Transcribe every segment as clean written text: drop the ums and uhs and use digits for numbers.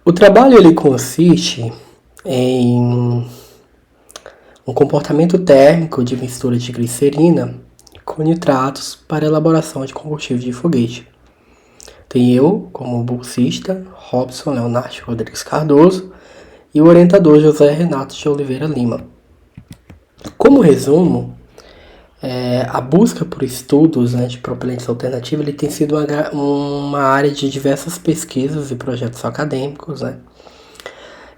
O trabalho ele consiste em um comportamento térmico de mistura de glicerina com nitratos para elaboração de combustível de foguete. Tem eu, como bolsista, Robson Leonardo Rodrigues Cardoso, e o orientador José Renato de Oliveira Lima. Como resumo, a busca por estudos de propelentes alternativos ele tem sido uma área de diversas pesquisas e projetos acadêmicos.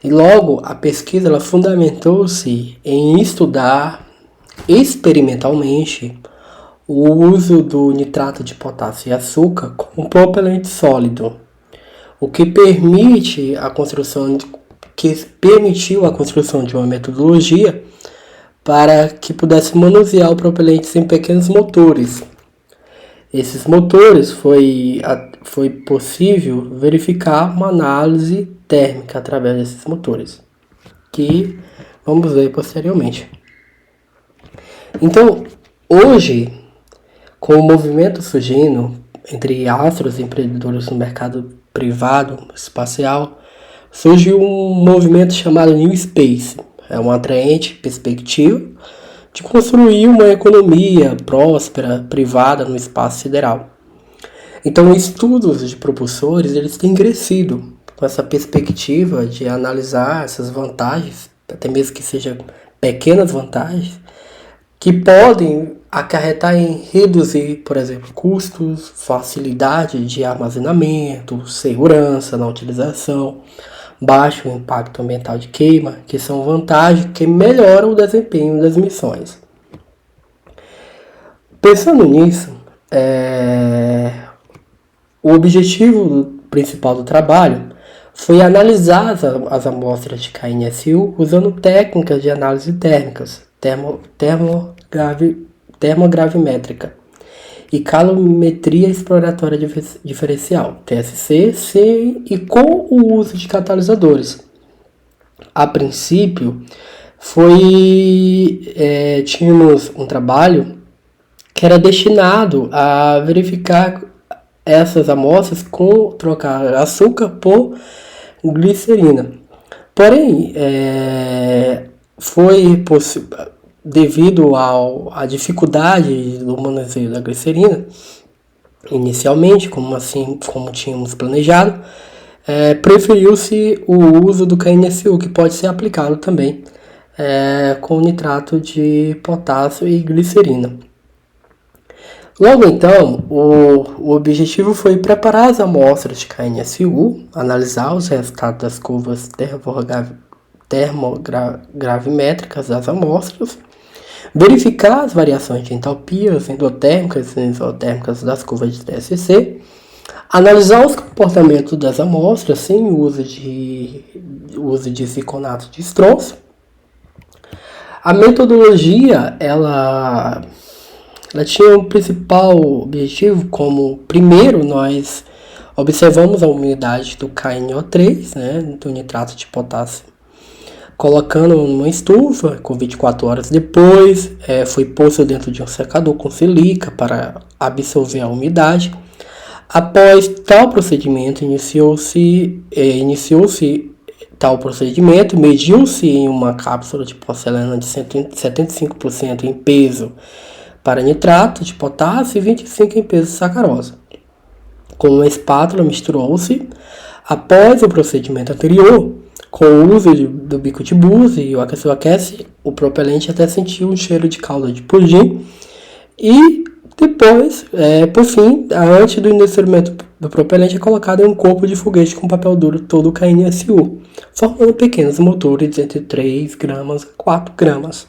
E logo, a pesquisa ela fundamentou-se em estudar experimentalmente o uso do nitrato de potássio e açúcar como propelente sólido, o que permitiu a construção de uma metodologia para que pudesse manusear o propelente em pequenos motores. Esses motores foi possível verificar uma análise térmica através desses motores, que vamos ver posteriormente. Então, hoje, com o movimento surgindo entre astros e empreendedores no mercado privado espacial, surge um movimento chamado New Space. É uma atraente perspectiva de construir uma economia próspera, privada no espaço sideral. Então, estudos de propulsores eles têm crescido com essa perspectiva de analisar essas vantagens, até mesmo que sejam pequenas vantagens, que podem acarretar em reduzir, por exemplo, custos, facilidade de armazenamento, segurança na utilização, baixo impacto ambiental de queima, que são vantagens que melhoram o desempenho das missões. Pensando nisso, o objetivo principal do trabalho foi analisar as amostras de KNSU usando técnicas de análise térmicas, termogravimétrica e calometria exploratória diferencial, TSC, e com o uso de catalisadores. A princípio, tínhamos um trabalho que era destinado a verificar essas amostras com trocar açúcar por glicerina. Porém, devido à dificuldade do manuseio da glicerina, inicialmente, como tínhamos planejado, preferiu-se o uso do KNSU, que pode ser aplicado também com nitrato de potássio e glicerina. Logo então, o objetivo foi preparar as amostras de KNSU, analisar os resultados das curvas termogravimétricas das amostras, verificar as variações de entalpias endotérmicas e exotérmicas das curvas de TSC, analisar os comportamentos das amostras sem uso de ciconato de estronço. A metodologia ela tinha um principal objetivo, como primeiro nós observamos a umidade do KNO3, do nitrato de potássio, colocando numa estufa com 24 horas depois, foi posto dentro de um secador com silica para absorver a umidade. Após tal procedimento, iniciou-se tal procedimento, mediu-se em uma cápsula de porcelana de 75% em peso para nitrato de potássio e 25% em peso de sacarose. Com uma espátula misturou-se, após o procedimento anterior, com o uso do bico de buse e o aquece o propelente até sentir um cheiro de calda de pudim. E depois, por fim, antes do inserimento do propelente é colocado em um corpo de foguete com papel duro todo KNSU, formando pequenos motores entre 3 gramas a 4 gramas.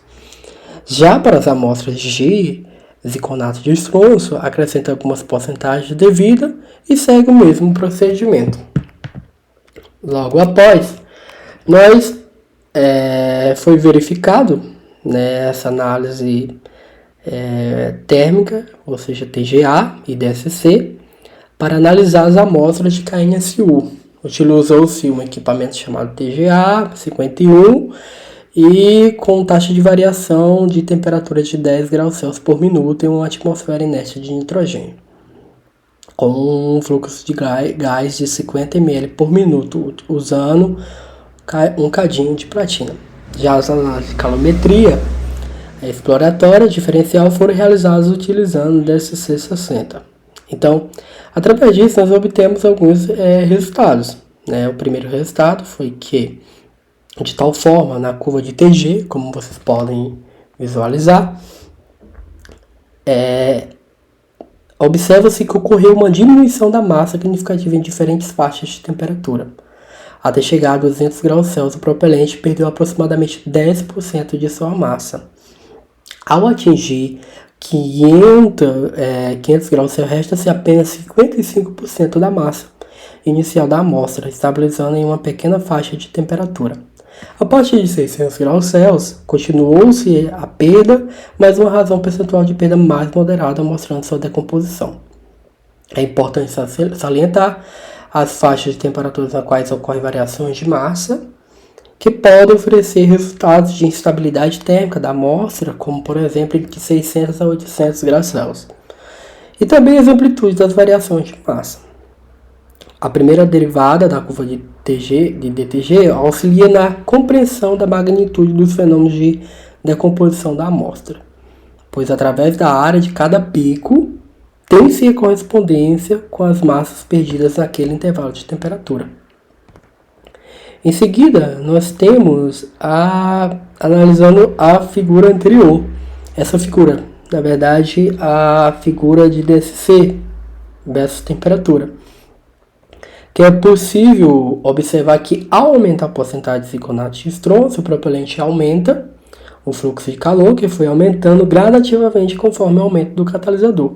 Já para as amostras de ziconato de estronço, acrescenta algumas porcentagens de vida e segue o mesmo procedimento. Logo após, foi verificado essa análise térmica, ou seja, TGA e DSC, para analisar as amostras de KNSU. Utilizou-se um equipamento chamado TGA 51 e com taxa de variação de temperatura de 10 graus Celsius por minuto em uma atmosfera inerte de nitrogênio. com um fluxo de gás de 50 ml por minuto, usando um cadinho de platina. Já as análises de calometria exploratória diferencial foram realizadas utilizando o DSC-60. Então, através disso, nós obtemos alguns resultados. O primeiro resultado foi que, de tal forma, na curva de TG, como vocês podem visualizar, observa-se que ocorreu uma diminuição da massa significativa em diferentes faixas de temperatura. Até chegar a 200 graus Celsius, o propelente perdeu aproximadamente 10% de sua massa. Ao atingir 500 graus Celsius, resta-se apenas 55% da massa inicial da amostra, estabilizando em uma pequena faixa de temperatura. A partir de 600 graus Celsius, continuou-se a perda, mas uma razão percentual de perda mais moderada, mostrando sua decomposição. É importante salientar as faixas de temperaturas nas quais ocorrem variações de massa, que podem oferecer resultados de instabilidade térmica da amostra, como por exemplo de 600 a 800 graus Celsius, e também as amplitudes das variações de massa. A primeira derivada da curva de DTG auxilia na compreensão da magnitude dos fenômenos de decomposição da amostra, pois através da área de cada pico tem-se a correspondência com as massas perdidas naquele intervalo de temperatura. Em seguida, nós temos analisando a figura anterior. Essa figura, na verdade, a figura de DSC versus temperatura. Que é possível observar que ao aumentar a porcentagem de ziconato de estrôncio, o propelente aumenta o fluxo de calor, que foi aumentando gradativamente conforme o aumento do catalisador,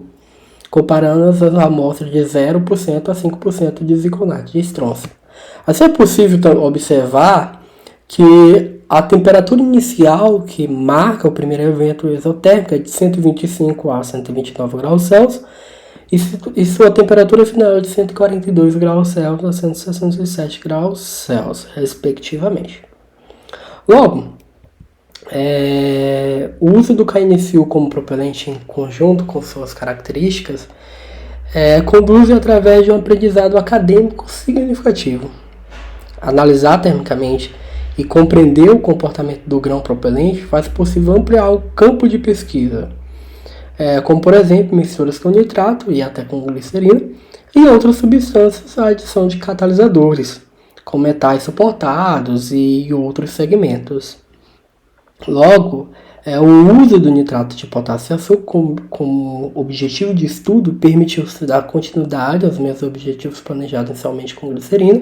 comparando as amostras de 0% a 5% de ziconato de estrôncio. Assim é possível observar que a temperatura inicial que marca o primeiro evento exotérmico é de 125 a 129 graus Celsius e sua temperatura final é de 142 graus Celsius a 167 graus Celsius, respectivamente. Logo, o uso do KNFU como propelente em conjunto com suas características conduz através de um aprendizado acadêmico significativo. Analisar termicamente e compreender o comportamento do grão propelente faz possível ampliar o campo de pesquisa, como por exemplo misturas com nitrato e até com glicerina e outras substâncias à adição de catalisadores, com metais suportados e outros segmentos. Logo, o uso do nitrato de potássio e açúcar como objetivo de estudo permitiu dar continuidade aos meus objetivos planejados inicialmente com glicerina,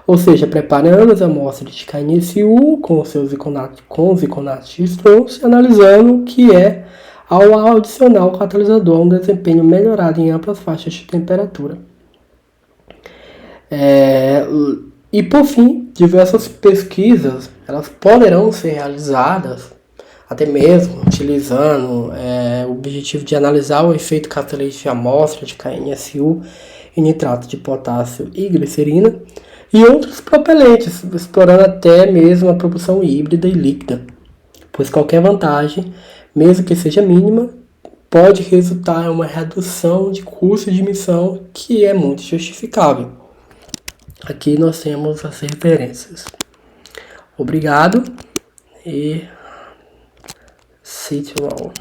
ou seja, preparando as amostras de KNFU com ziconatos de estrôncio e analisando o que ao adicionar o catalisador um desempenho melhorado em amplas faixas de temperatura. E por fim, diversas pesquisas elas poderão ser realizadas até mesmo utilizando o objetivo de analisar o efeito catalítico de amostra de KNFU e nitrato de potássio e glicerina e outros propelentes, explorando até mesmo a propulsão híbrida e líquida, pois qualquer vantagem, mesmo que seja mínima, pode resultar em uma redução de custo de missão que é muito justificável. Aqui nós temos as referências. Obrigado e see you all.